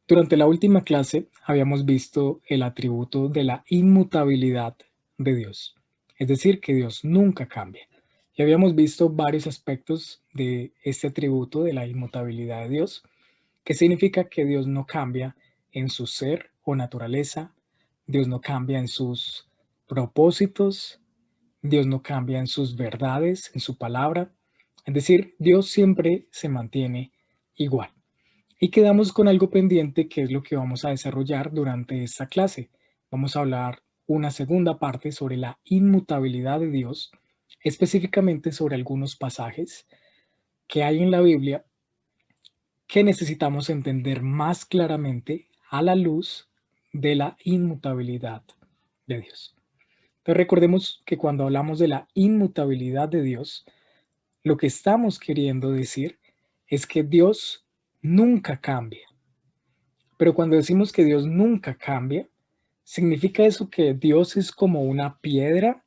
Durante la última clase habíamos visto el atributo de la inmutabilidad de Dios, es decir, que Dios nunca cambia. Y habíamos visto varios aspectos de este atributo de la inmutabilidad de Dios, que significa que Dios no cambia en su ser o naturaleza, Dios no cambia en sus propósitos, Dios no cambia en sus verdades, en su palabra. Es decir, Dios siempre se mantiene igual. Y quedamos con algo pendiente que es lo que vamos a desarrollar durante esta clase. Vamos a hablar una segunda parte sobre la inmutabilidad de Dios, específicamente sobre algunos pasajes que hay en la Biblia que necesitamos entender más claramente a la luz de la inmutabilidad de Dios. Entonces recordemos que cuando hablamos de la inmutabilidad de Dios, lo que estamos queriendo decir es que Dios nunca cambia. Pero cuando decimos que Dios nunca cambia, ¿significa eso que Dios es como una piedra,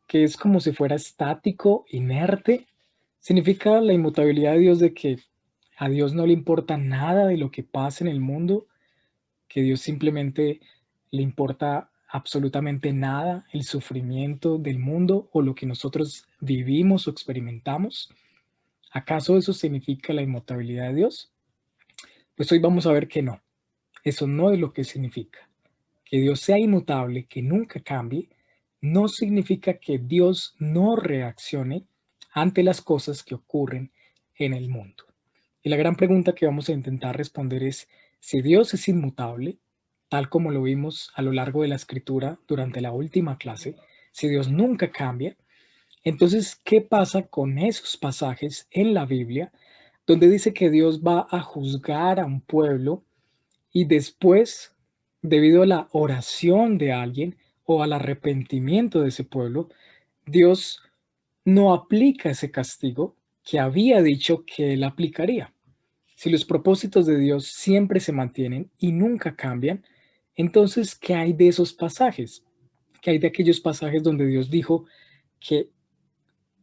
que es como si fuera estático, inerte? ¿Significa la inmutabilidad de Dios de que a Dios no le importa nada de lo que pasa en el mundo, que Dios simplemente le importa absolutamente nada el sufrimiento del mundo o lo que nosotros vivimos o experimentamos? ¿Acaso eso significa la inmutabilidad de Dios? Pues hoy vamos a ver que no, eso no es lo que significa. Que Dios sea inmutable, que nunca cambie, no significa que Dios no reaccione ante las cosas que ocurren en el mundo. Y la gran pregunta que vamos a intentar responder es, si Dios es inmutable, tal como lo vimos a lo largo de la escritura durante la última clase, si Dios nunca cambia, entonces, ¿qué pasa con esos pasajes en la Biblia donde dice que Dios va a juzgar a un pueblo y después, debido a la oración de alguien o al arrepentimiento de ese pueblo, Dios no aplica ese castigo que había dicho que él aplicaría? Si los propósitos de Dios siempre se mantienen y nunca cambian, entonces, ¿qué hay de esos pasajes? ¿Qué hay de aquellos pasajes donde Dios dijo que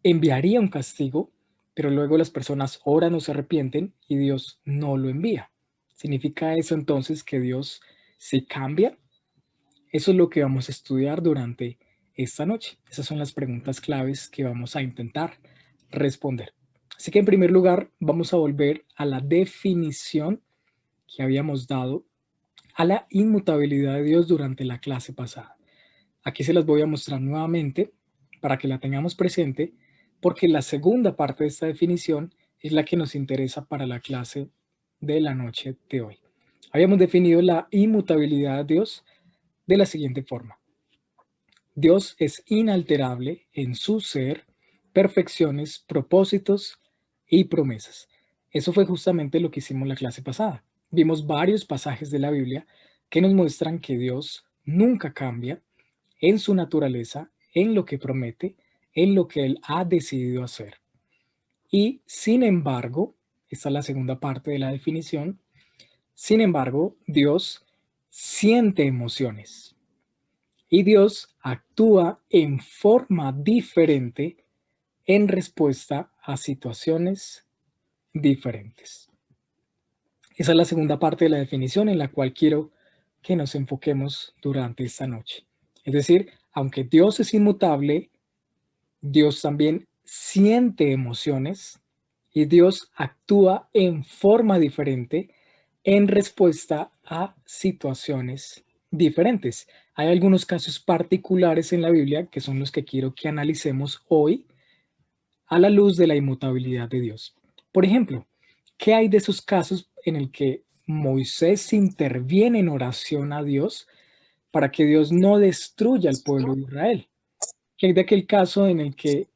enviaría un castigo, pero luego las personas oran o se arrepienten y Dios no lo envía? ¿Significa eso entonces que Dios se cambia? Eso es lo que vamos a estudiar durante esta noche. Esas son las preguntas claves que vamos a intentar responder. Así que en primer lugar vamos a volver a la definición que habíamos dado a la inmutabilidad de Dios durante la clase pasada. Aquí se las voy a mostrar nuevamente para que la tengamos presente, porque la segunda parte de esta definición es la que nos interesa para la clase de la noche de hoy. Habíamos definido la inmutabilidad de Dios de la siguiente forma. Dios es inalterable en su ser, perfecciones, propósitos y promesas. Eso fue justamente lo que hicimos la clase pasada. Vimos varios pasajes de la Biblia que nos muestran que Dios nunca cambia en su naturaleza, en lo que promete, en lo que Él ha decidido hacer. Y sin embargo, esta es la segunda parte de la definición, sin embargo, Dios siente emociones y Dios actúa en forma diferente en respuesta a situaciones diferentes. Esa es la segunda parte de la definición en la cual quiero que nos enfoquemos durante esta noche. Es decir, aunque Dios es inmutable, Dios también siente emociones y Dios actúa en forma diferente en respuesta a situaciones diferentes. Hay algunos casos particulares en la Biblia que son los que quiero que analicemos hoy a la luz de la inmutabilidad de Dios. Por ejemplo, ¿qué hay de esos casos en el que Moisés interviene en oración a Dios para que Dios no destruya al pueblo de Israel? ¿Qué hay de aquel caso en el que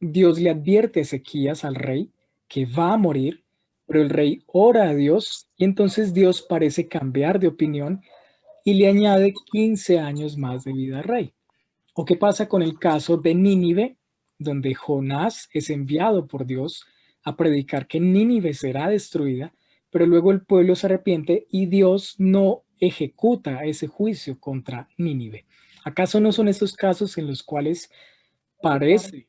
Dios le advierte a Ezequías, al rey, que va a morir, pero el rey ora a Dios y entonces Dios parece cambiar de opinión y le añade 15 años más de vida al rey? ¿O qué pasa con el caso de Nínive, donde Jonás es enviado por Dios a predicar que Nínive será destruida, pero luego el pueblo se arrepiente y Dios no ejecuta ese juicio contra Nínive? ¿Acaso no son estos casos en los cuales parece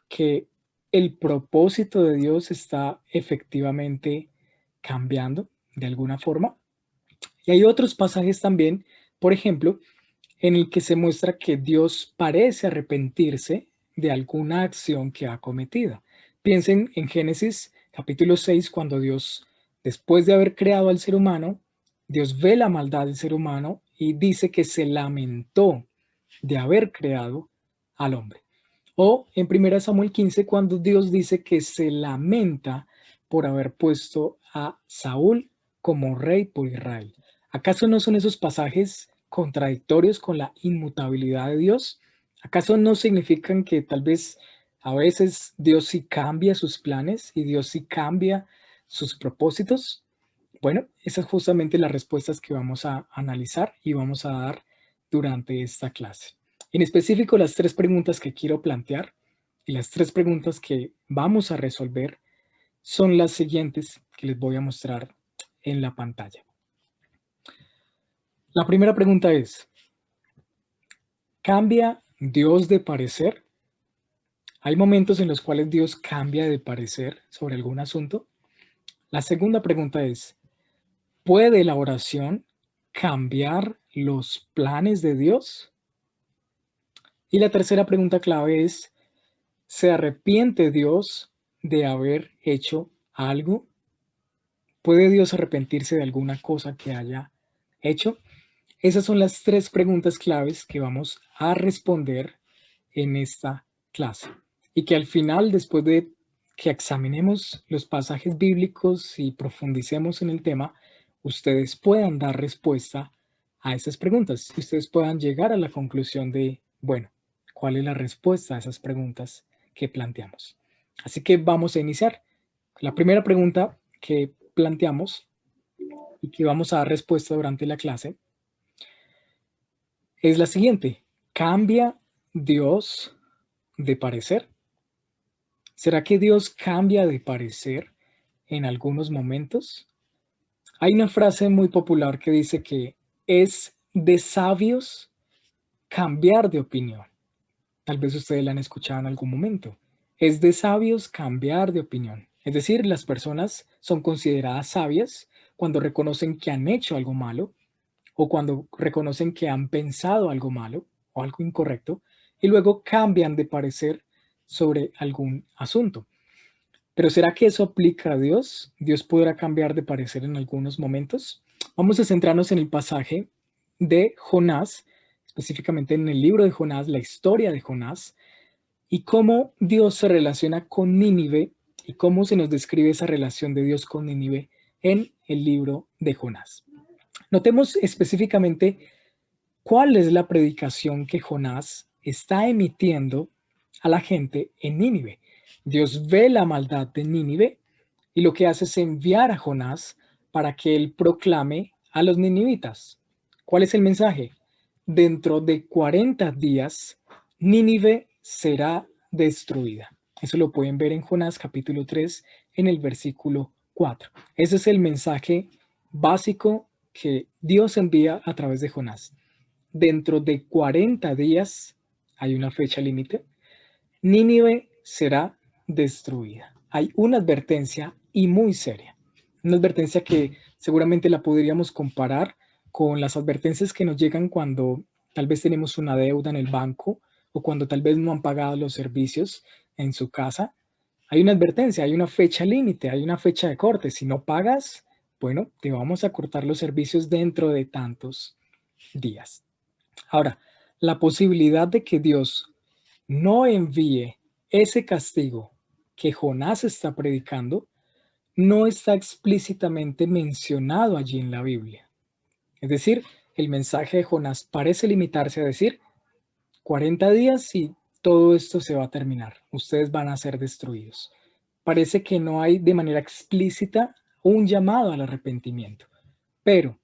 que el propósito de Dios está efectivamente cambiando de alguna forma? Y hay otros pasajes también, por ejemplo, en el que se muestra que Dios parece arrepentirse de alguna acción que ha cometido. Piensen en Génesis capítulo 6, cuando Dios, después de haber creado al ser humano, Dios ve la maldad del ser humano y dice que se lamentó de haber creado al hombre. O en 1 Samuel 15, cuando Dios dice que se lamenta por haber puesto a Saúl como rey por Israel. ¿Acaso no son esos pasajes contradictorios con la inmutabilidad de Dios? ¿Acaso no significan que tal vez a veces Dios sí cambia sus planes y Dios sí cambia sus propósitos? Bueno, esas justamente las respuestas que vamos a analizar y vamos a dar durante esta clase. En específico, las tres preguntas que quiero plantear y las tres preguntas que vamos a resolver son las siguientes que les voy a mostrar en la pantalla. La primera pregunta es, ¿cambia Dios de parecer? ¿Hay momentos en los cuales Dios cambia de parecer sobre algún asunto? La segunda pregunta es, ¿puede la oración cambiar los planes de Dios? Y la tercera pregunta clave es, ¿se arrepiente Dios de haber hecho algo? ¿Puede Dios arrepentirse de alguna cosa que haya hecho? Esas son las tres preguntas claves que vamos a responder en esta clase. Y que al final, después de que examinemos los pasajes bíblicos y profundicemos en el tema, ustedes puedan dar respuesta a esas preguntas. Y ustedes puedan llegar a la conclusión de, bueno, ¿cuál es la respuesta a esas preguntas que planteamos? Así que vamos a iniciar. La primera pregunta que planteamos y que vamos a dar respuesta durante la clase es la siguiente. ¿Cambia Dios de parecer? ¿Será que Dios cambia de parecer en algunos momentos? Hay una frase muy popular que dice que es de sabios cambiar de opinión. Tal vez ustedes la han escuchado en algún momento. Es de sabios cambiar de opinión. Es decir, las personas son consideradas sabias cuando reconocen que han hecho algo malo o cuando reconocen que han pensado algo malo o algo incorrecto y luego cambian de parecer sobre algún asunto. Pero ¿será que eso aplica a Dios? ¿Dios podrá cambiar de parecer en algunos momentos? Vamos a centrarnos en el pasaje de Jonás, específicamente en el libro de Jonás, la historia de Jonás, y cómo Dios se relaciona con Nínive y cómo se nos describe esa relación de Dios con Nínive en el libro de Jonás. Notemos específicamente cuál es la predicación que Jonás está emitiendo a la gente en Nínive. Dios ve la maldad de Nínive y lo que hace es enviar a Jonás para que él proclame a los ninivitas. ¿Cuál es el mensaje? Dentro de 40 días, Nínive será destruida. Eso lo pueden ver en Jonás capítulo 3 en el versículo 4. Ese es el mensaje básico que Dios envía a través de Jonás. Dentro de 40 días, hay una fecha límite, Nínive será destruida. Hay una advertencia y muy seria. Una advertencia que seguramente la podríamos comparar con las advertencias que nos llegan cuando tal vez tenemos una deuda en el banco o cuando tal vez no han pagado los servicios en su casa. Hay una advertencia, hay una fecha límite, hay una fecha de corte. Si no pagas, bueno, te vamos a cortar los servicios dentro de tantos días. Ahora, la posibilidad de que Dios no envíe ese castigo que Jonás está predicando no está explícitamente mencionado allí en la Biblia. Es decir, el mensaje de Jonás parece limitarse a decir 40 días y todo esto se va a terminar. Ustedes van a ser destruidos. Parece que no hay de manera explícita un llamado al arrepentimiento, pero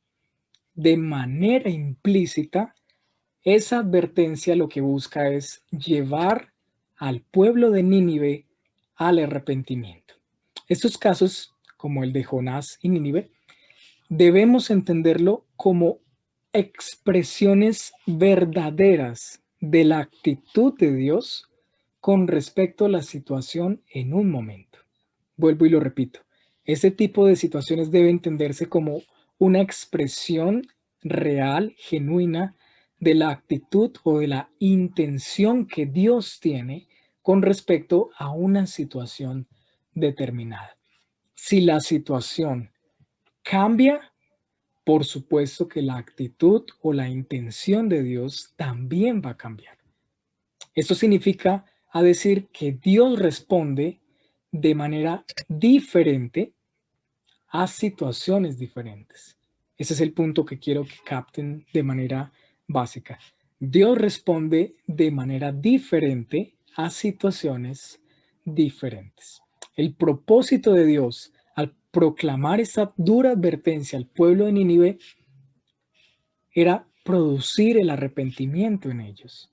de manera implícita esa advertencia lo que busca es llevar al pueblo de Nínive al arrepentimiento. Estos casos, como el de Jonás y Nínive, debemos entenderlo como expresiones verdaderas de la actitud de Dios con respecto a la situación en un momento. Vuelvo y lo repito. Este tipo de situaciones debe entenderse como una expresión real, genuina, de la actitud o de la intención que Dios tiene con respecto a una situación determinada. Si la situación cambia, por supuesto que la actitud o la intención de Dios también va a cambiar. Esto significa a decir que Dios responde de manera diferente a situaciones diferentes. Ese es el punto que quiero que capten de manera básica. Dios responde de manera diferente a situaciones diferentes. El propósito de Dios al proclamar esta dura advertencia al pueblo de Nínive era producir el arrepentimiento en ellos.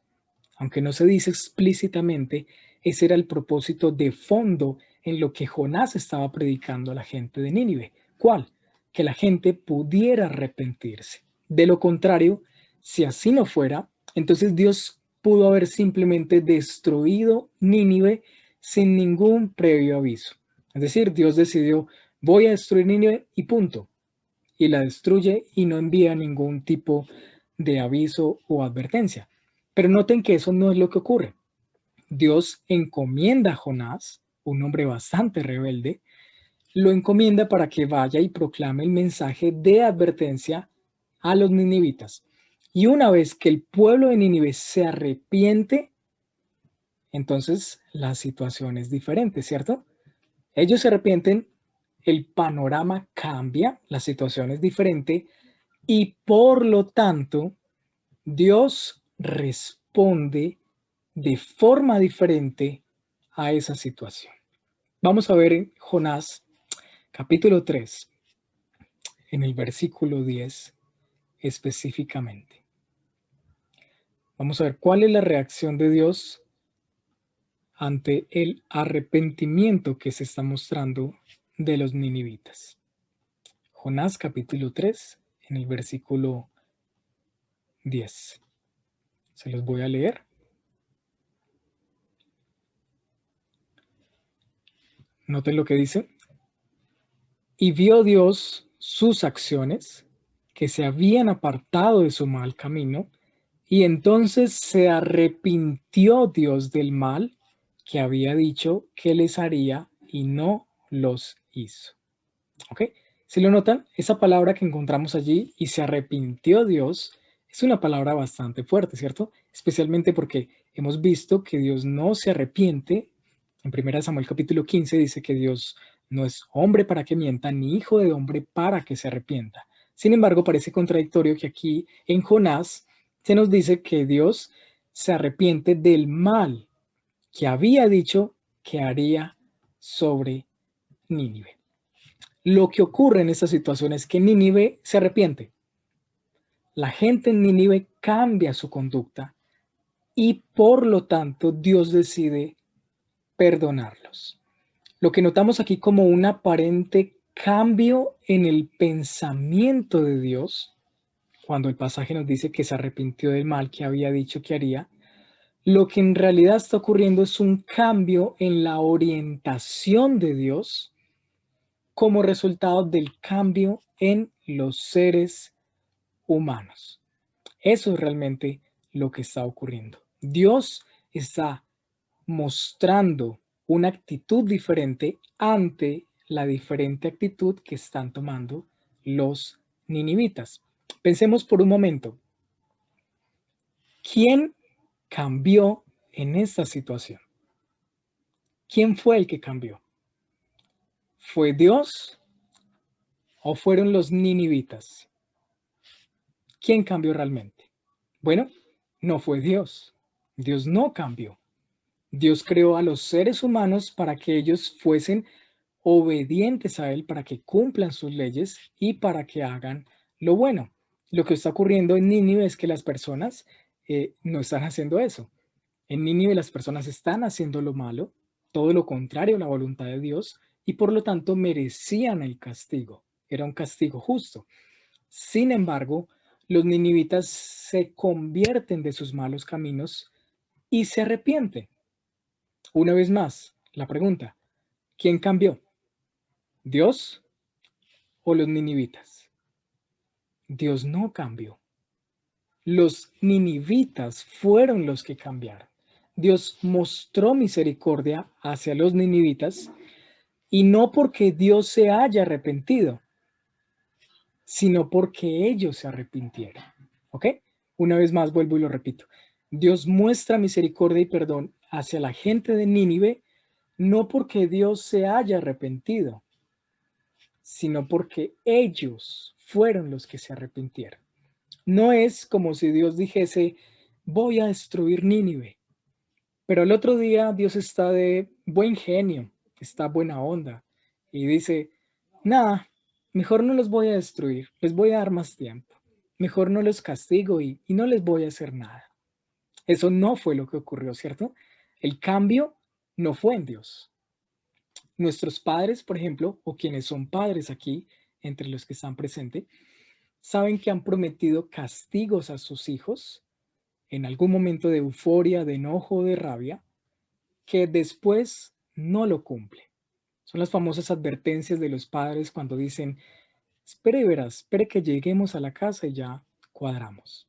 Aunque no se dice explícitamente, ese era el propósito de fondo en lo que Jonás estaba predicando a la gente de Nínive. ¿Cuál? Que la gente pudiera arrepentirse. De lo contrario, si así no fuera, entonces Dios pudo haber simplemente destruido Nínive sin ningún previo aviso. Es decir, Dios decidió, voy a destruir Nínive y punto. Y la destruye y no envía ningún tipo de aviso o advertencia. Pero noten que eso no es lo que ocurre. Dios encomienda a Jonás, un hombre bastante rebelde, lo encomienda para que vaya y proclame el mensaje de advertencia a los ninivitas. Y una vez que el pueblo de Nínive se arrepiente, entonces la situación es diferente, ¿cierto? Ellos se arrepienten, el panorama cambia, la situación es diferente y por lo tanto Dios responde de forma diferente a esa situación. Vamos a ver en Jonás capítulo 3, en el versículo 10 específicamente. Vamos a ver cuál es la reacción de Dios ante el arrepentimiento que se está mostrando de los ninivitas. Jonás capítulo 3, en el versículo 10. Se los voy a leer. Noten lo que dice. Y vio Dios sus acciones, que se habían apartado de su mal camino, y entonces se arrepintió Dios del mal que había dicho que les haría y no los hizo. ¿Ok? Si lo notan, esa palabra que encontramos allí, y se arrepintió Dios, es una palabra bastante fuerte, ¿cierto? Especialmente porque hemos visto que Dios no se arrepiente. En 1 Samuel capítulo 15 dice que Dios no es hombre para que mienta, ni hijo de hombre para que se arrepienta. Sin embargo, parece contradictorio que aquí en Jonás se nos dice que Dios se arrepiente del mal que había dicho que haría sobre Nínive. Lo que ocurre en esta situación es que Nínive se arrepiente. La gente en Nínive cambia su conducta y por lo tanto Dios decide perdonarlos. Lo que notamos aquí como un aparente cambio en el pensamiento de Dios, cuando el pasaje nos dice que se arrepintió del mal que había dicho que haría, lo que en realidad está ocurriendo es un cambio en la orientación de Dios como resultado del cambio en los seres humanos. Eso es realmente lo que está ocurriendo. Dios está mostrando una actitud diferente ante la diferente actitud que están tomando los ninivitas. Pensemos por un momento, ¿quién cambió en esta situación? ¿Quién fue el que cambió? ¿Fue Dios o fueron los ninivitas? ¿Quién cambió realmente? Bueno, no fue Dios. Dios no cambió. Dios creó a los seres humanos para que ellos fuesen obedientes a Él, para que cumplan sus leyes y para que hagan lo bueno. Lo que está ocurriendo en Nínive es que las personas no están haciendo eso. En Nínive las personas están haciendo lo malo, todo lo contrario a la voluntad de Dios, y por lo tanto merecían el castigo. Era un castigo justo. Sin embargo, los ninivitas se convierten de sus malos caminos y se arrepienten. Una vez más, la pregunta, ¿quién cambió? ¿Dios o los ninivitas? Dios no cambió. Los ninivitas fueron los que cambiaron. Dios mostró misericordia hacia los ninivitas y no porque Dios se haya arrepentido, sino porque ellos se arrepintieron. ¿Ok? Una vez más vuelvo y lo repito. Dios muestra misericordia y perdón hacia la gente de Nínive, no porque Dios se haya arrepentido, sino porque ellos fueron los que se arrepintieron. No es como si Dios dijese, voy a destruir Nínive, pero el otro día Dios está de buen genio, está buena onda y dice, nada, mejor no los voy a destruir, les voy a dar más tiempo, mejor no los castigo y no les voy a hacer nada. Eso no fue lo que ocurrió, ¿cierto? El cambio no fue en Dios. Nuestros padres, por ejemplo, o quienes son padres aquí, entre los que están presentes, saben que han prometido castigos a sus hijos en algún momento de euforia, de enojo, de rabia, que después no lo cumple. Son las famosas advertencias de los padres cuando dicen, espere y verás, espere que lleguemos a la casa y ya cuadramos.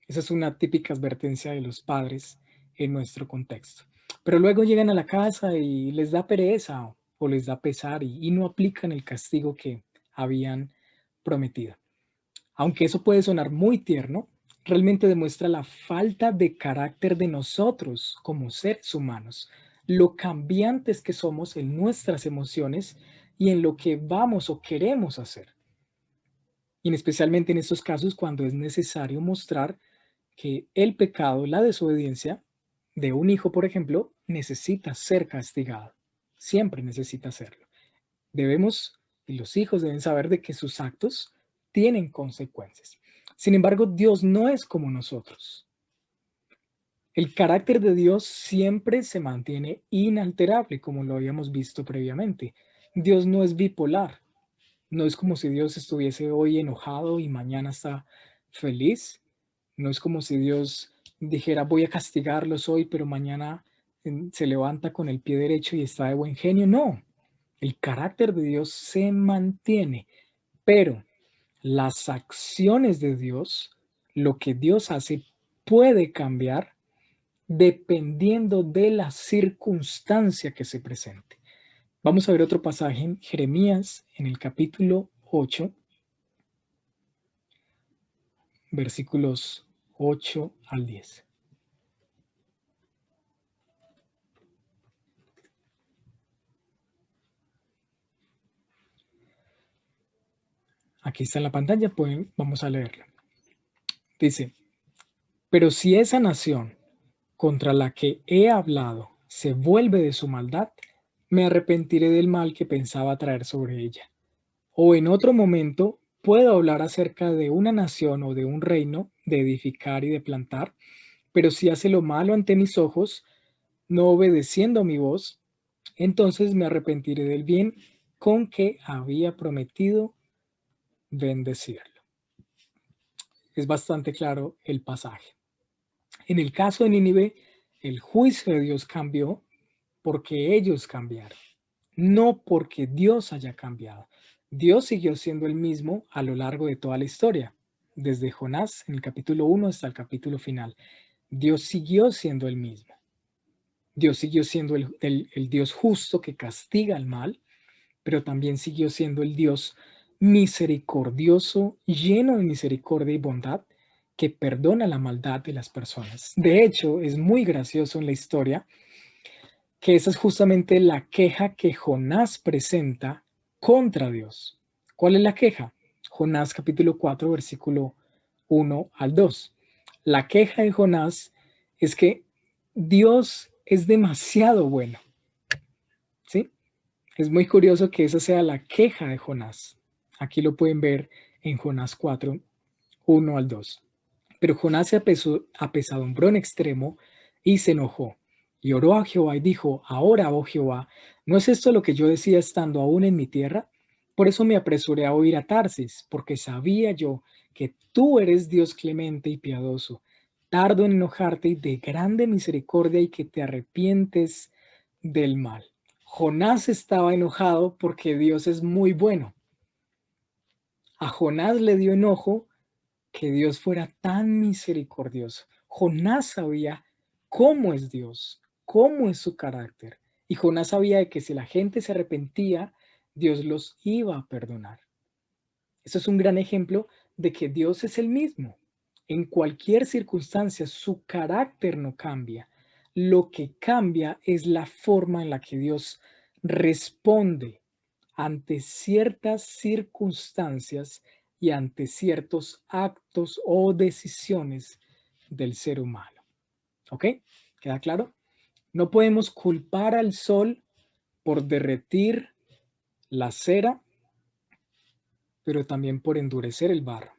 Esa es una típica advertencia de los padres en nuestro contexto. Pero luego llegan a la casa y les da pereza o les da pesar y no aplican el castigo que habían prometido. Aunque eso puede sonar muy tierno, realmente demuestra la falta de carácter de nosotros como seres humanos, lo cambiantes que somos en nuestras emociones y en lo que vamos o queremos hacer. Y especialmente en estos casos cuando es necesario mostrar que el pecado, la desobediencia de un hijo, por ejemplo, necesita ser castigado. Siempre necesita hacerlo. Debemos, y los hijos deben saber de que sus actos tienen consecuencias. Sin embargo, Dios no es como nosotros. El carácter de Dios siempre se mantiene inalterable, como lo habíamos visto previamente. Dios no es bipolar. No es como si Dios estuviese hoy enojado y mañana está feliz. No es como si Dios dijera voy a castigarlos hoy, pero mañana se levanta con el pie derecho y está de buen genio. No, el carácter de Dios se mantiene, pero las acciones de Dios, lo que Dios hace, puede cambiar dependiendo de la circunstancia que se presente. Vamos a ver otro pasaje en Jeremías, en el capítulo 8, versículos 8 al 10. Aquí está en la pantalla, vamos a leerlo. Dice, pero si esa nación contra la que he hablado se vuelve de su maldad, me arrepentiré del mal que pensaba traer sobre ella. O en otro momento puedo hablar acerca de una nación o de un reino, de edificar y de plantar, pero si hace lo malo ante mis ojos, no obedeciendo a mi voz, entonces me arrepentiré del bien con que había prometido bendecirlo. Es bastante claro el pasaje. En el caso de Nínive, el juicio de Dios cambió porque ellos cambiaron, no porque Dios haya cambiado. Dios siguió siendo el mismo a lo largo de toda la historia, desde Jonás en el capítulo 1 hasta el capítulo final. Dios siguió siendo el mismo. Dios siguió siendo el Dios justo que castiga al mal, pero también siguió siendo el Dios misericordioso, lleno de misericordia y bondad, que perdona la maldad de las personas. De hecho, es muy gracioso en la historia que esa es justamente la queja que Jonás presenta contra Dios. ¿Cuál es la queja? Jonás capítulo 4, versículo 1 al 2. La queja de Jonás es que Dios es demasiado bueno. ¿Sí? Es muy curioso que esa sea la queja de Jonás. Aquí lo pueden ver en Jonás 4, 1 al 2. Pero Jonás se apesadumbró en extremo y se enojó. Y oró a Jehová y dijo, ahora, oh Jehová, ¿no es esto lo que yo decía estando aún en mi tierra? Por eso me apresuré a huir a Tarsis, porque sabía yo que tú eres Dios clemente y piadoso, tardo en enojarte y de grande misericordia y que te arrepientes del mal. Jonás estaba enojado porque Dios es muy bueno. A Jonás le dio enojo que Dios fuera tan misericordioso. Jonás sabía cómo es Dios, cómo es su carácter. Y Jonás sabía de que si la gente se arrepentía, Dios los iba a perdonar. Eso es un gran ejemplo de que Dios es el mismo. En cualquier circunstancia, su carácter no cambia. Lo que cambia es la forma en la que Dios responde ante ciertas circunstancias y ante ciertos actos o decisiones del ser humano. ¿Ok? ¿Queda claro? No podemos culpar al sol por derretir la cera, pero también por endurecer el barro.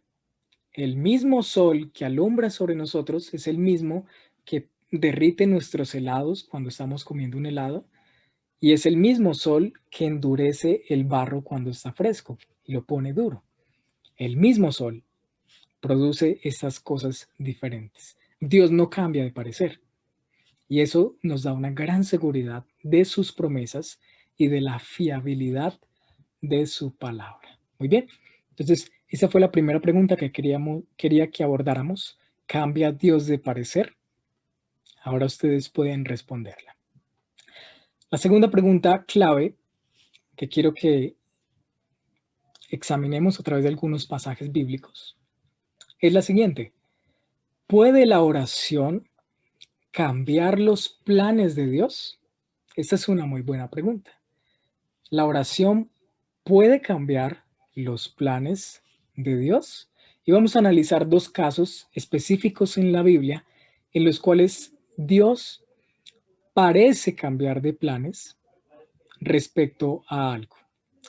El mismo sol que alumbra sobre nosotros es el mismo que derrite nuestros helados cuando estamos comiendo un helado y es el mismo sol que endurece el barro cuando está fresco y lo pone duro. El mismo sol produce estas cosas diferentes. Dios no cambia de parecer y eso nos da una gran seguridad de sus promesas y de la fiabilidad de su palabra. Muy bien, entonces esa fue la primera pregunta que quería que abordáramos. ¿Cambia Dios de parecer? Ahora ustedes pueden responderla. La segunda pregunta clave que quiero que examinemos a través de algunos pasajes bíblicos es la siguiente. ¿Puede la oración cambiar los planes de Dios? Esta es una muy buena pregunta. ¿La oración puede cambiar los planes de Dios? Y vamos a analizar dos casos específicos en la Biblia en los cuales Dios parece cambiar de planes respecto a algo.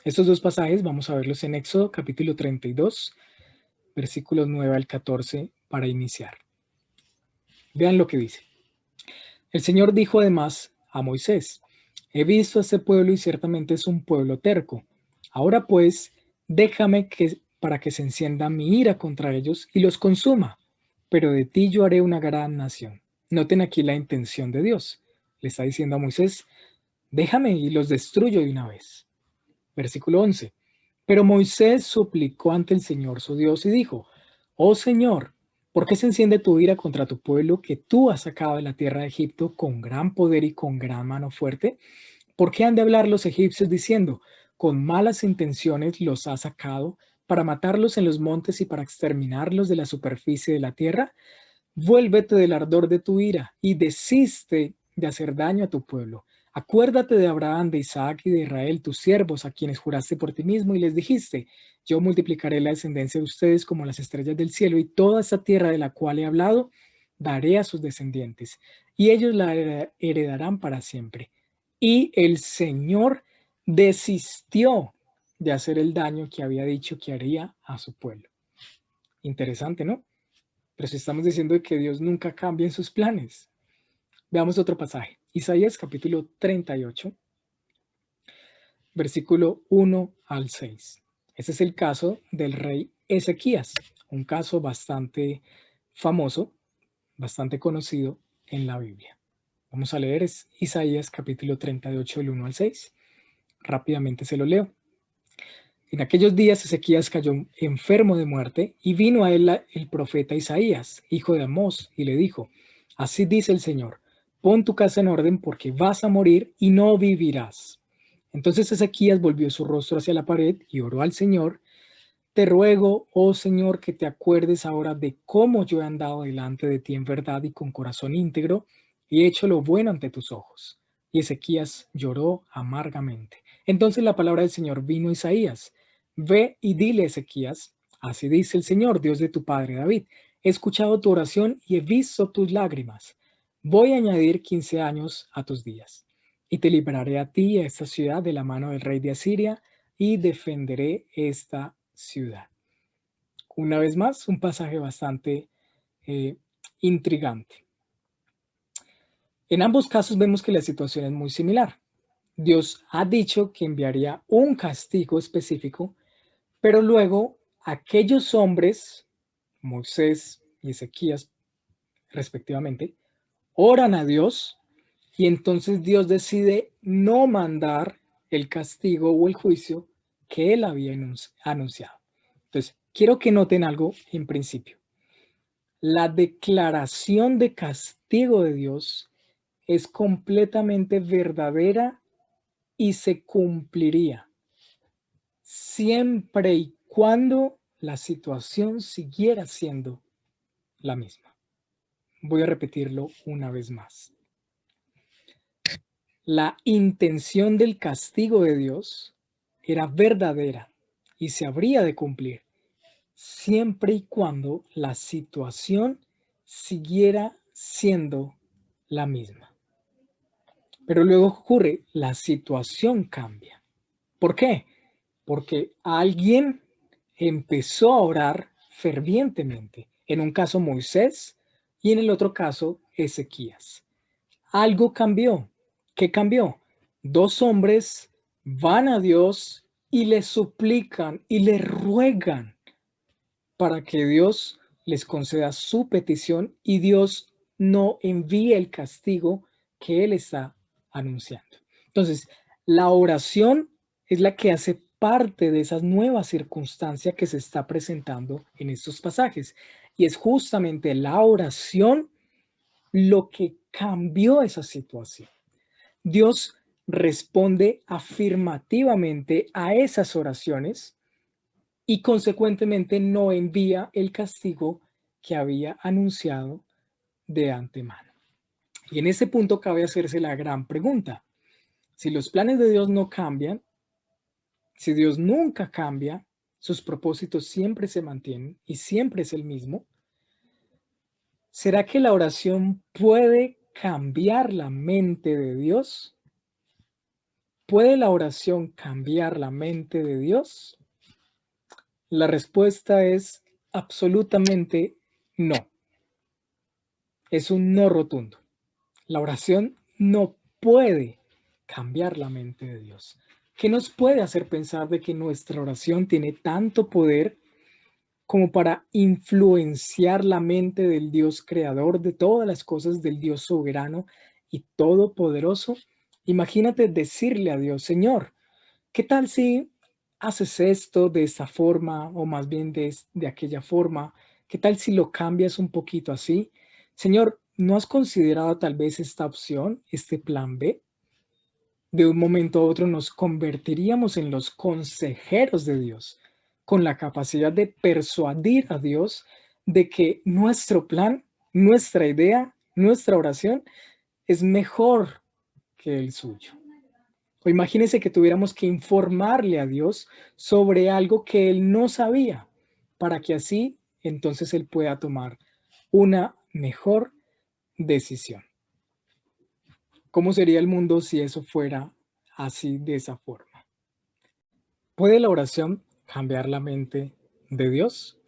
Estos dos pasajes vamos a verlos en Éxodo capítulo 32, versículos 9 al 14 para iniciar. Vean lo que dice. El Señor dijo además a Moisés, he visto a este pueblo y ciertamente es un pueblo terco. Ahora pues, déjame para que se encienda mi ira contra ellos y los consuma, pero de ti yo haré una gran nación. Noten aquí la intención de Dios. Le está diciendo a Moisés, déjame y los destruyo de una vez. Versículo 11. Pero Moisés suplicó ante el Señor su Dios y dijo, oh Señor, ¿por qué se enciende tu ira contra tu pueblo que tú has sacado de la tierra de Egipto con gran poder y con gran mano fuerte? ¿Por qué han de hablar los egipcios diciendo, con malas intenciones los has sacado para matarlos en los montes y para exterminarlos de la superficie de la tierra? Vuélvete del ardor de tu ira y desiste de hacer daño a tu pueblo. Acuérdate de Abraham, de Isaac y de Israel, tus siervos, a quienes juraste por ti mismo y les dijiste, yo multiplicaré la descendencia de ustedes como las estrellas del cielo y toda esta tierra de la cual he hablado, daré a sus descendientes y ellos la heredarán para siempre. Y el Señor desistió de hacer el daño que había dicho que haría a su pueblo. Interesante, ¿no? Pero si estamos diciendo que Dios nunca cambia en sus planes. Veamos otro pasaje. Isaías capítulo 38, versículo 1 al 6. Ese es el caso del rey Ezequías, un caso bastante famoso, bastante conocido en la Biblia. Vamos a leer Isaías capítulo 38, del 1 al 6. Rápidamente se lo leo. En aquellos días Ezequías cayó enfermo de muerte y vino a él el profeta Isaías, hijo de Amós, y le dijo, así dice el Señor, pon tu casa en orden porque vas a morir y no vivirás. Entonces Ezequías volvió su rostro hacia la pared y oró al Señor, te ruego, oh Señor, que te acuerdes ahora de cómo yo he andado delante de ti en verdad y con corazón íntegro y he hecho lo bueno ante tus ojos. Y Ezequías lloró amargamente. Entonces la palabra del Señor vino a Isaías. Ve y dile, Ezequías, así dice el Señor, Dios de tu padre David, he escuchado tu oración y he visto tus lágrimas. Voy a añadir 15 años a tus días y te libraré a ti y a esta ciudad de la mano del rey de Asiria y defenderé esta ciudad. Una vez más, un pasaje bastante intrigante. En ambos casos vemos que la situación es muy similar. Dios ha dicho que enviaría un castigo específico, pero luego aquellos hombres, Moisés y Ezequías respectivamente, oran a Dios y entonces Dios decide no mandar el castigo o el juicio que él había anunciado. Entonces, quiero que noten algo en principio. La declaración de castigo de Dios es completamente verdadera y se cumpliría siempre y cuando la situación siguiera siendo la misma. Voy a repetirlo una vez más. La intención del castigo de Dios era verdadera y se habría de cumplir siempre y cuando la situación siguiera siendo la misma. Pero luego ocurre, la situación cambia. ¿Por qué? Porque alguien empezó a orar fervientemente. En un caso Moisés y en el otro caso Ezequías. Algo cambió. ¿Qué cambió? Dos hombres van a Dios y le suplican y le ruegan para que Dios les conceda su petición y Dios no envíe el castigo que Él está anunciando. Entonces, la oración es la que hace parte de esa nueva circunstancia que se está presentando en estos pasajes. Y es justamente la oración lo que cambió esa situación. Dios responde afirmativamente a esas oraciones y consecuentemente no envía el castigo que había anunciado de antemano. Y en ese punto cabe hacerse la gran pregunta. Si los planes de Dios no cambian, si Dios nunca cambia, sus propósitos siempre se mantienen y siempre es el mismo, ¿será que la oración puede cambiar la mente de Dios? ¿Puede la oración cambiar la mente de Dios? La respuesta es absolutamente no. Es un no rotundo. La oración no puede cambiar la mente de Dios. ¿Qué nos puede hacer pensar de que nuestra oración tiene tanto poder como para influenciar la mente del Dios creador de todas las cosas, del Dios soberano y todopoderoso? Imagínate decirle a Dios, Señor, ¿qué tal si haces esto de esta forma o más bien de aquella forma? ¿Qué tal si lo cambias un poquito así? Señor, ¿no has considerado tal vez esta opción, este plan B? De un momento a otro nos convertiríamos en los consejeros de Dios, con la capacidad de persuadir a Dios de que nuestro plan, nuestra idea, nuestra oración es mejor que el suyo. O imagínese que tuviéramos que informarle a Dios sobre algo que Él no sabía, para que así entonces Él pueda tomar una mejor decisión. ¿Cómo sería el mundo si eso fuera así de esa forma? ¿Puede la oración cambiar la mente de Dios?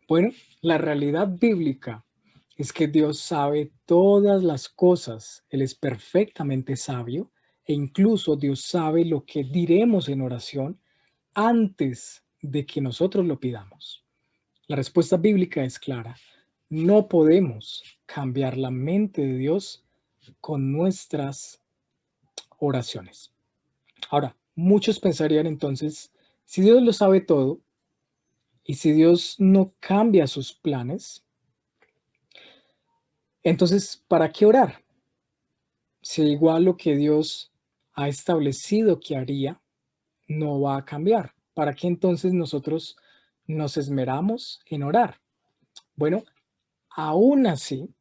Bueno, la realidad bíblica es que Dios sabe todas las cosas. Él es perfectamente sabio e incluso Dios sabe lo que diremos en oración antes de que nosotros lo pidamos. La respuesta bíblica es clara. No podemos cambiar la mente de Dios con nuestras oraciones. Ahora, muchos pensarían entonces, si Dios lo sabe todo y si Dios no cambia sus planes, entonces, ¿para qué orar? Si igual lo que Dios ha establecido que haría no va a cambiar, ¿para qué entonces nosotros nos esmeramos en orar? Bueno, aún así,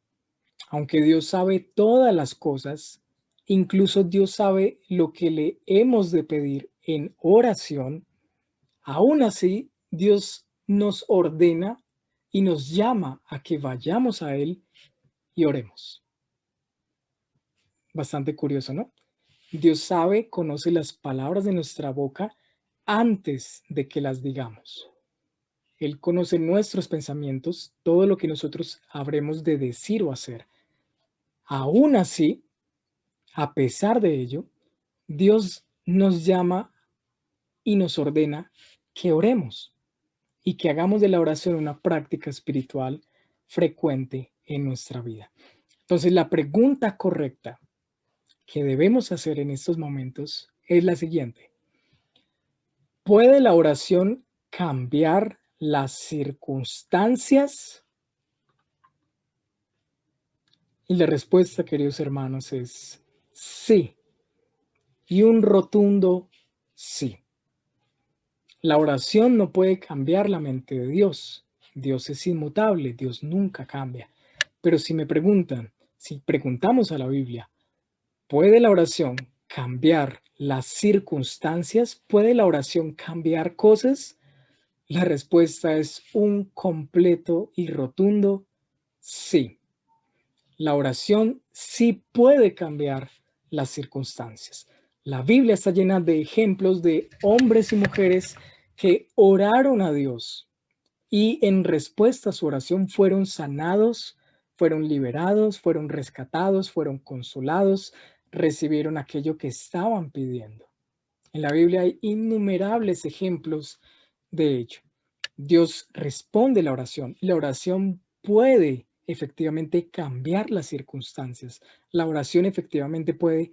aunque Dios sabe todas las cosas, incluso Dios sabe lo que le hemos de pedir en oración, aún así Dios nos ordena y nos llama a que vayamos a Él y oremos. Bastante curioso, ¿no? Dios sabe, conoce las palabras de nuestra boca antes de que las digamos. Él conoce nuestros pensamientos, todo lo que nosotros habremos de decir o hacer. Aún así, a pesar de ello, Dios nos llama y nos ordena que oremos y que hagamos de la oración una práctica espiritual frecuente en nuestra vida. Entonces, la pregunta correcta que debemos hacer en estos momentos es la siguiente. ¿Puede la oración cambiar las circunstancias? Y la respuesta, queridos hermanos, es sí, y un rotundo sí. La oración no puede cambiar la mente de Dios. Dios es inmutable, Dios nunca cambia. Pero si me preguntan, si preguntamos a la Biblia, ¿puede la oración cambiar las circunstancias? ¿Puede la oración cambiar cosas? La respuesta es un completo y rotundo sí. La oración sí puede cambiar las circunstancias. La Biblia está llena de ejemplos de hombres y mujeres que oraron a Dios y en respuesta a su oración fueron sanados, fueron liberados, fueron rescatados, fueron consolados, recibieron aquello que estaban pidiendo. En la Biblia hay innumerables ejemplos de ello. Dios responde la oración y la oración puede efectivamente cambiar las circunstancias. La oración efectivamente puede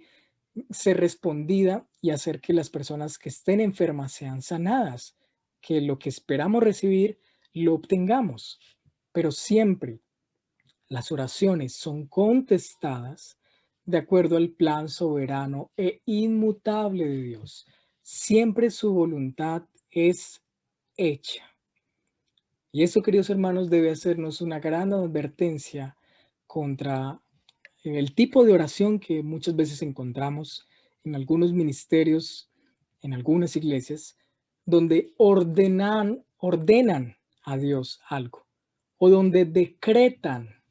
ser respondida y hacer que las personas que estén enfermas sean sanadas, que lo que esperamos recibir lo obtengamos. Pero siempre las oraciones son contestadas de acuerdo al plan soberano e inmutable de Dios. Siempre su voluntad es hecha. Y eso, queridos hermanos, debe hacernos una gran advertencia contra el tipo de oración que muchas veces encontramos en algunos ministerios, en algunas iglesias, donde ordenan a Dios algo o donde decretan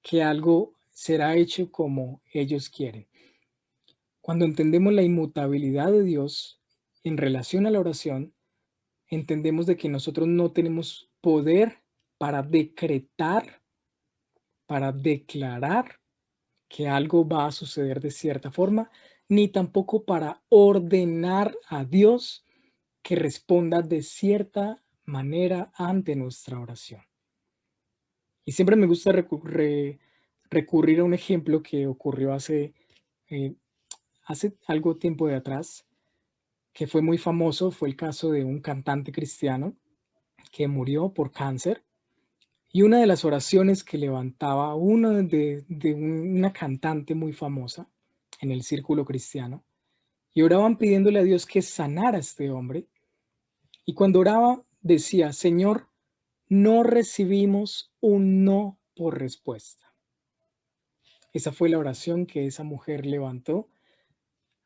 que algo será hecho como ellos quieren. Cuando entendemos la inmutabilidad de Dios en relación a la oración, entendemos de que nosotros no tenemos poder para decretar, para declarar que algo va a suceder de cierta forma, ni tampoco para ordenar a Dios que responda de cierta manera ante nuestra oración. Y siempre me gusta recurrir a un ejemplo que ocurrió eh, hace algo tiempo de atrás, que fue muy famoso, fue el caso de un cantante cristiano que murió por cáncer. Y una de las oraciones que levantaba una cantante muy famosa en el círculo cristiano, y oraban pidiéndole a Dios que sanara a este hombre. Y cuando oraba decía: Señor, no recibimos un no por respuesta. Esa fue la oración que esa mujer levantó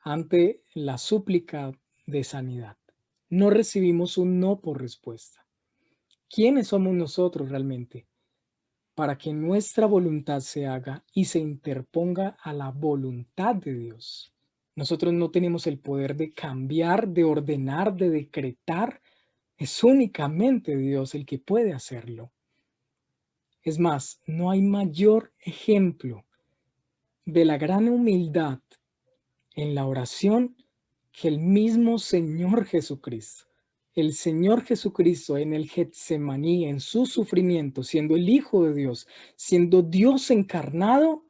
ante la súplica de sanidad. No recibimos un no por respuesta. ¿Quiénes somos nosotros realmente para que nuestra voluntad se haga y se interponga a la voluntad de Dios? Nosotros no tenemos el poder de cambiar, de ordenar, de decretar. Es únicamente Dios el que puede hacerlo. Es más, no hay mayor ejemplo de la gran humildad en la oración que el mismo Señor Jesucristo. El Señor Jesucristo en el Getsemaní, en su sufrimiento, siendo el Hijo de Dios, siendo Dios encarnado,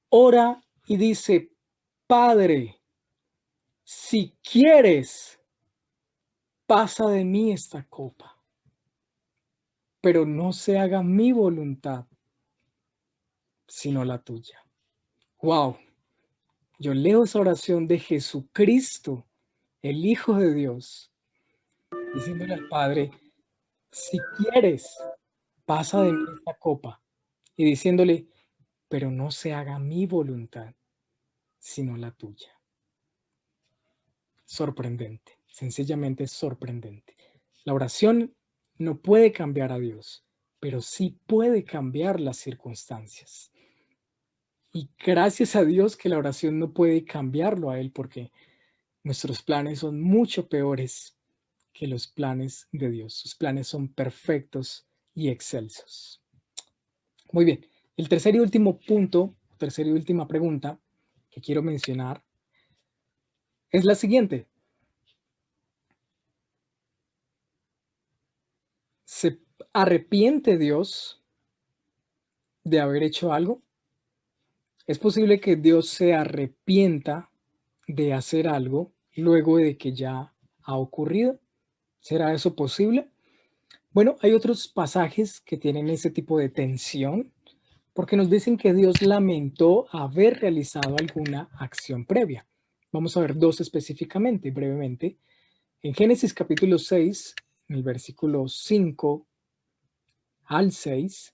ora y dice: Padre, si quieres, pasa de mí esta copa, pero no se haga mi voluntad, sino la tuya. ¡Wow! Yo leo esa oración de Jesucristo, el Hijo de Dios, diciéndole al Padre: si quieres, pasa de mí esta copa, y diciéndole: pero no se haga mi voluntad, sino la tuya. Sorprendente, sencillamente sorprendente. La oración no puede cambiar a Dios, pero sí puede cambiar las circunstancias. Y gracias a Dios que la oración no puede cambiarlo a Él, porque nuestros planes son mucho peores que los planes de Dios. Sus planes son perfectos y excelsos. Muy bien. El tercer y último punto, tercera y última pregunta que quiero mencionar es la siguiente. ¿Se arrepiente Dios de haber hecho algo? ¿Es posible que Dios se arrepienta de hacer algo luego de que ya ha ocurrido? ¿Será eso posible? Bueno, hay otros pasajes que tienen ese tipo de tensión porque nos dicen que Dios lamentó haber realizado alguna acción previa. Vamos a ver dos específicamente, brevemente. En Génesis capítulo 6, en el versículo 5 al 6,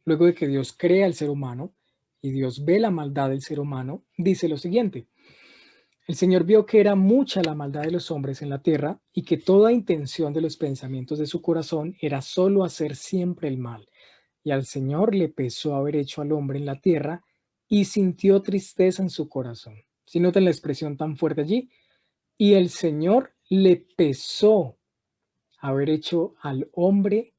luego de que Dios crea al ser humano y Dios ve la maldad del ser humano, dice lo siguiente: el Señor vio que era mucha la maldad de los hombres en la tierra y que toda intención de los pensamientos de su corazón era solo hacer siempre el mal. Y al Señor le pesó haber hecho al hombre en la tierra y sintió tristeza en su corazón. Si notan la expresión tan fuerte allí, y el Señor le pesó haber hecho al hombre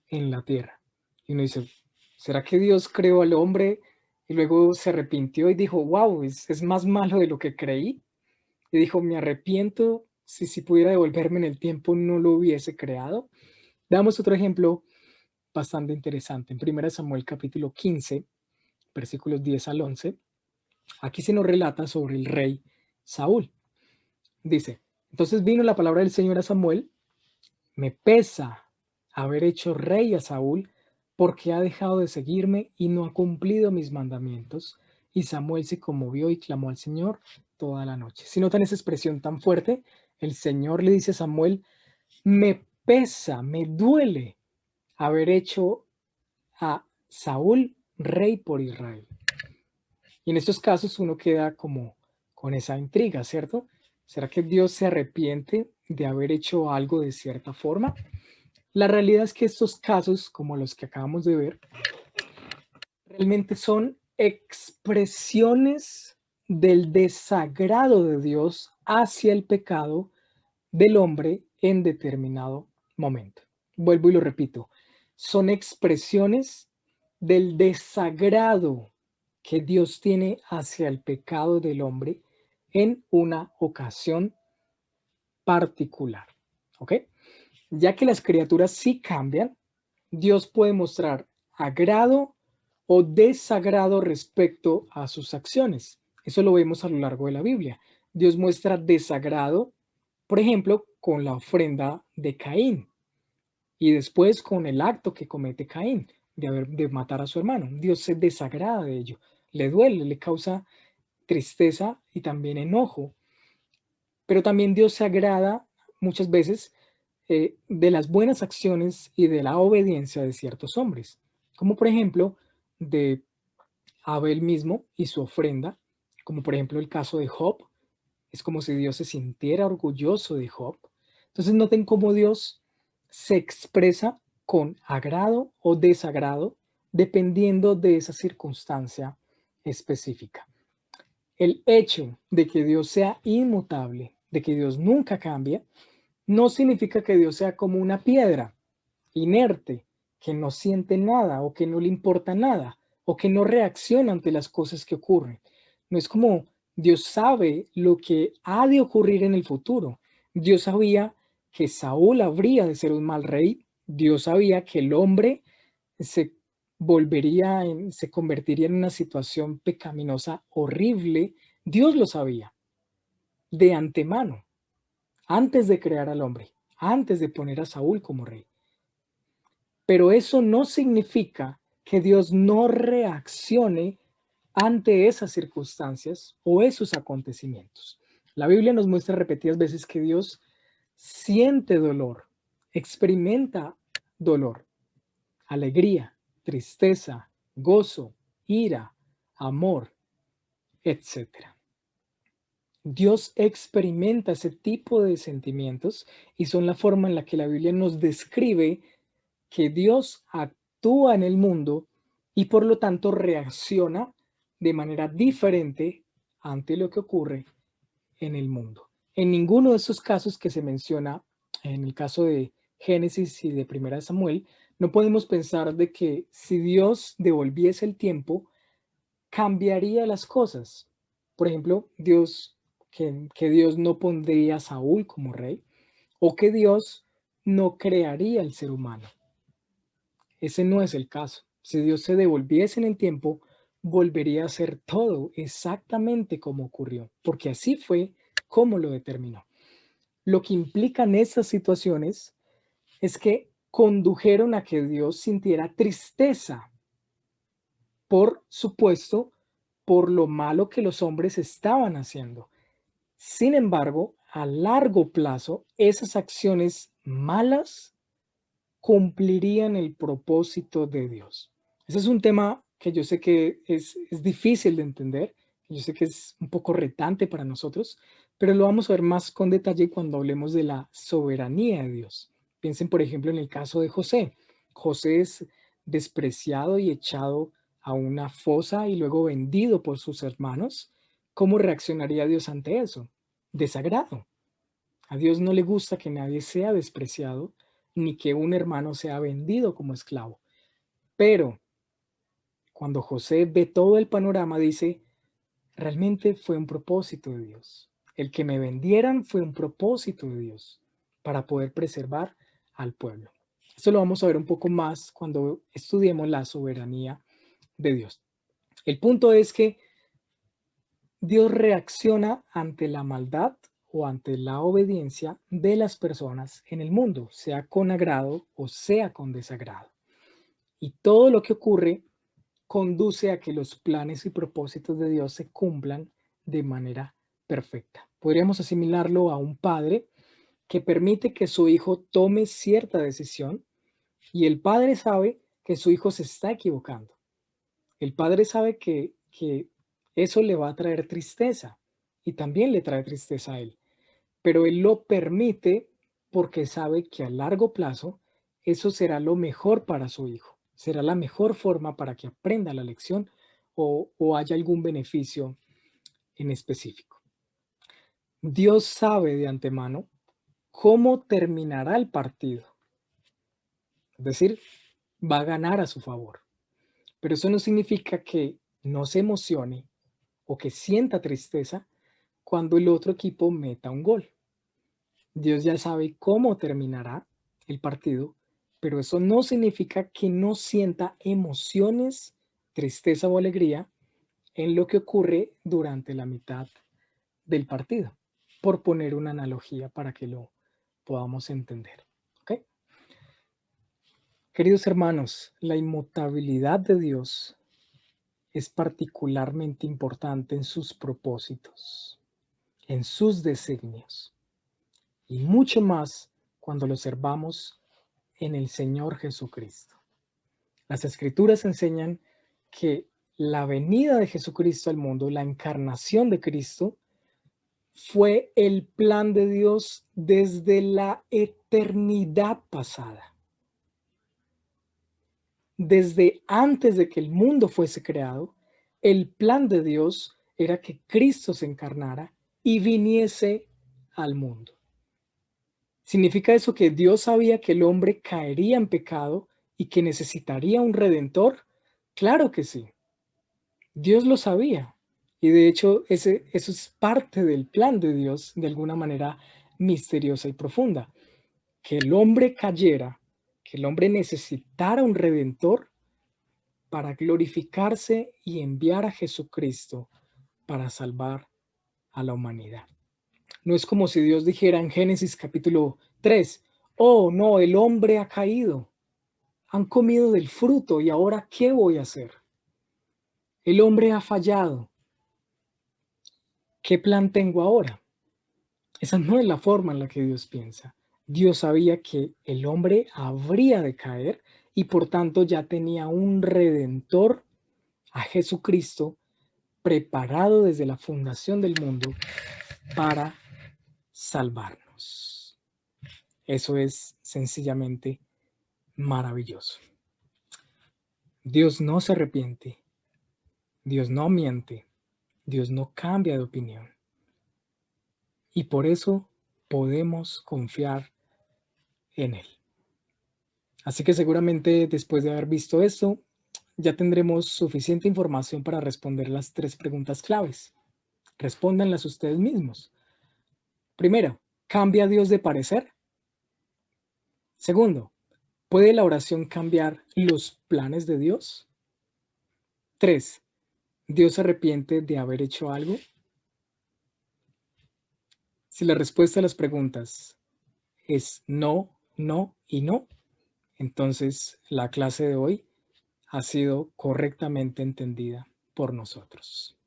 en la tierra. Y uno dice, ¿será que Dios creó al hombre y luego se arrepintió y dijo, wow, es más malo de lo que creí? Y dijo, me arrepiento, si pudiera devolverme en el tiempo no lo hubiese creado. Damos otro ejemplo bastante interesante. En 1 Samuel capítulo 15, versículos 10 al 11, aquí se nos relata sobre el rey Saúl. Dice, entonces vino la palabra del Señor a Samuel: me pesa haber hecho rey a Saúl, porque ha dejado de seguirme y no ha cumplido mis mandamientos. Y Samuel se conmovió y clamó al Señor toda la noche. Si notan esa expresión tan fuerte, el Señor le dice a Samuel, me pesa, me duele haber hecho a Saúl rey por Israel. Y en estos casos uno queda como con esa intriga, ¿cierto? ¿Será que Dios se arrepiente de haber hecho algo de cierta forma? La realidad es que estos casos, como los que acabamos de ver, realmente son expresiones del desagrado de Dios hacia el pecado del hombre en determinado momento. Vuelvo y lo repito, son expresiones del desagrado que Dios tiene hacia el pecado del hombre en una ocasión particular. ¿Ok? Ya que las criaturas sí cambian, Dios puede mostrar agrado o desagrado respecto a sus acciones. Eso lo vemos a lo largo de la Biblia. Dios muestra desagrado, por ejemplo, con la ofrenda de Caín y después con el acto que comete Caín de matar a su hermano. Dios se desagrada de ello, le duele, le causa tristeza y también enojo. Pero también Dios se agrada muchas veces de las buenas acciones y de la obediencia de ciertos hombres, como por ejemplo de Abel mismo y su ofrenda, como por ejemplo el caso de Job. Es como si Dios se sintiera orgulloso de Job. Entonces noten cómo Dios se expresa con agrado o desagrado dependiendo de esa circunstancia específica. El hecho de que Dios sea inmutable, de que Dios nunca cambia, no significa que Dios sea como una piedra inerte, que no siente nada o que no le importa nada o que no reacciona ante las cosas que ocurren. No es como Dios sabe lo que ha de ocurrir en el futuro. Dios sabía que Saúl habría de ser un mal rey. Dios sabía que el hombre se se convertiría en una situación pecaminosa horrible. Dios lo sabía de antemano, antes de crear al hombre, antes de poner a Saúl como rey. Pero eso no significa que Dios no reaccione ante esas circunstancias o esos acontecimientos. La Biblia nos muestra repetidas veces que Dios siente dolor, experimenta dolor, alegría, tristeza, gozo, ira, amor, etcétera. Dios experimenta ese tipo de sentimientos y son la forma en la que la Biblia nos describe que Dios actúa en el mundo y por lo tanto reacciona de manera diferente ante lo que ocurre en el mundo. En ninguno de esos casos que se menciona, en el caso de Génesis y de Primera de Samuel, no podemos pensar de que si Dios devolviese el tiempo, cambiaría las cosas. Por ejemplo, que Dios no pondría a Saúl como rey o que Dios no crearía el ser humano. Ese no es el caso. Si Dios se devolviese en el tiempo, volvería a hacer todo exactamente como ocurrió, porque así fue como lo determinó. Lo que implican estas situaciones es que condujeron a que Dios sintiera tristeza, por supuesto, por lo malo que los hombres estaban haciendo. Sin embargo, a largo plazo, esas acciones malas cumplirían el propósito de Dios. Ese es un tema que yo sé que es difícil de entender, yo sé que es un poco retante para nosotros, pero lo vamos a ver más con detalle cuando hablemos de la soberanía de Dios. Piensen, por ejemplo, en el caso de José. José es despreciado y echado a una fosa y luego vendido por sus hermanos. ¿Cómo reaccionaría Dios ante eso? Desagrado. A Dios no le gusta que nadie sea despreciado ni que un hermano sea vendido como esclavo. Pero cuando José ve todo el panorama, dice, realmente fue un propósito de Dios. El que me vendieran fue un propósito de Dios para poder preservar al pueblo. Esto lo vamos a ver un poco más cuando estudiemos la soberanía de Dios. El punto es que Dios reacciona ante la maldad o ante la obediencia de las personas en el mundo, sea con agrado o sea con desagrado. Y todo lo que ocurre conduce a que los planes y propósitos de Dios se cumplan de manera perfecta. Podríamos asimilarlo a un padre que permite que su hijo tome cierta decisión y el padre sabe que su hijo se está equivocando. El padre sabe que eso le va a traer tristeza y también le trae tristeza a él, pero él lo permite porque sabe que a largo plazo eso será lo mejor para su hijo, será la mejor forma para que aprenda la lección o haya algún beneficio en específico. Dios sabe de antemano cómo terminará el partido, es decir, va a ganar a su favor, pero eso no significa que no se emocione o que sienta tristeza cuando el otro equipo meta un gol. Dios ya sabe cómo terminará el partido, pero eso no significa que no sienta emociones, tristeza o alegría en lo que ocurre durante la mitad del partido, por poner una analogía para que lo podamos entender. ¿Ok? Queridos hermanos, la inmutabilidad de Dios es particularmente importante en sus propósitos, en sus designios y mucho más cuando lo observamos en el Señor Jesucristo. Las Escrituras enseñan que la venida de Jesucristo al mundo, la encarnación de Cristo, fue el plan de Dios desde la eternidad pasada. Desde antes de que el mundo fuese creado, el plan de Dios era que Cristo se encarnara y viniese al mundo. ¿Significa eso que Dios sabía que el hombre caería en pecado y que necesitaría un redentor? Claro que sí. Dios lo sabía. Y de hecho, eso es parte del plan de Dios de alguna manera misteriosa y profunda. Que el hombre cayera, que el hombre necesitara un redentor para glorificarse y enviar a Jesucristo para salvar a la humanidad. No es como si Dios dijera en Génesis capítulo 3, oh no, el hombre ha caído, han comido del fruto y ahora ¿qué voy a hacer? El hombre ha fallado, ¿qué plan tengo ahora? Esa no es la forma en la que Dios piensa. Dios sabía que el hombre habría de caer y por tanto ya tenía un redentor, a Jesucristo, preparado desde la fundación del mundo para salvarnos. Eso es sencillamente maravilloso. Dios no se arrepiente, Dios no miente, Dios no cambia de opinión. Y por eso podemos confiar en Él. Así que seguramente después de haber visto esto, ya tendremos suficiente información para responder las 3 preguntas claves. Respóndanlas ustedes mismos. Primero, ¿cambia Dios de parecer? Segundo, ¿puede la oración cambiar los planes de Dios? 3. ¿Dios se arrepiente de haber hecho algo? Si la respuesta a las preguntas es no, no y no, Entonces, la clase de hoy ha sido correctamente entendida por nosotros.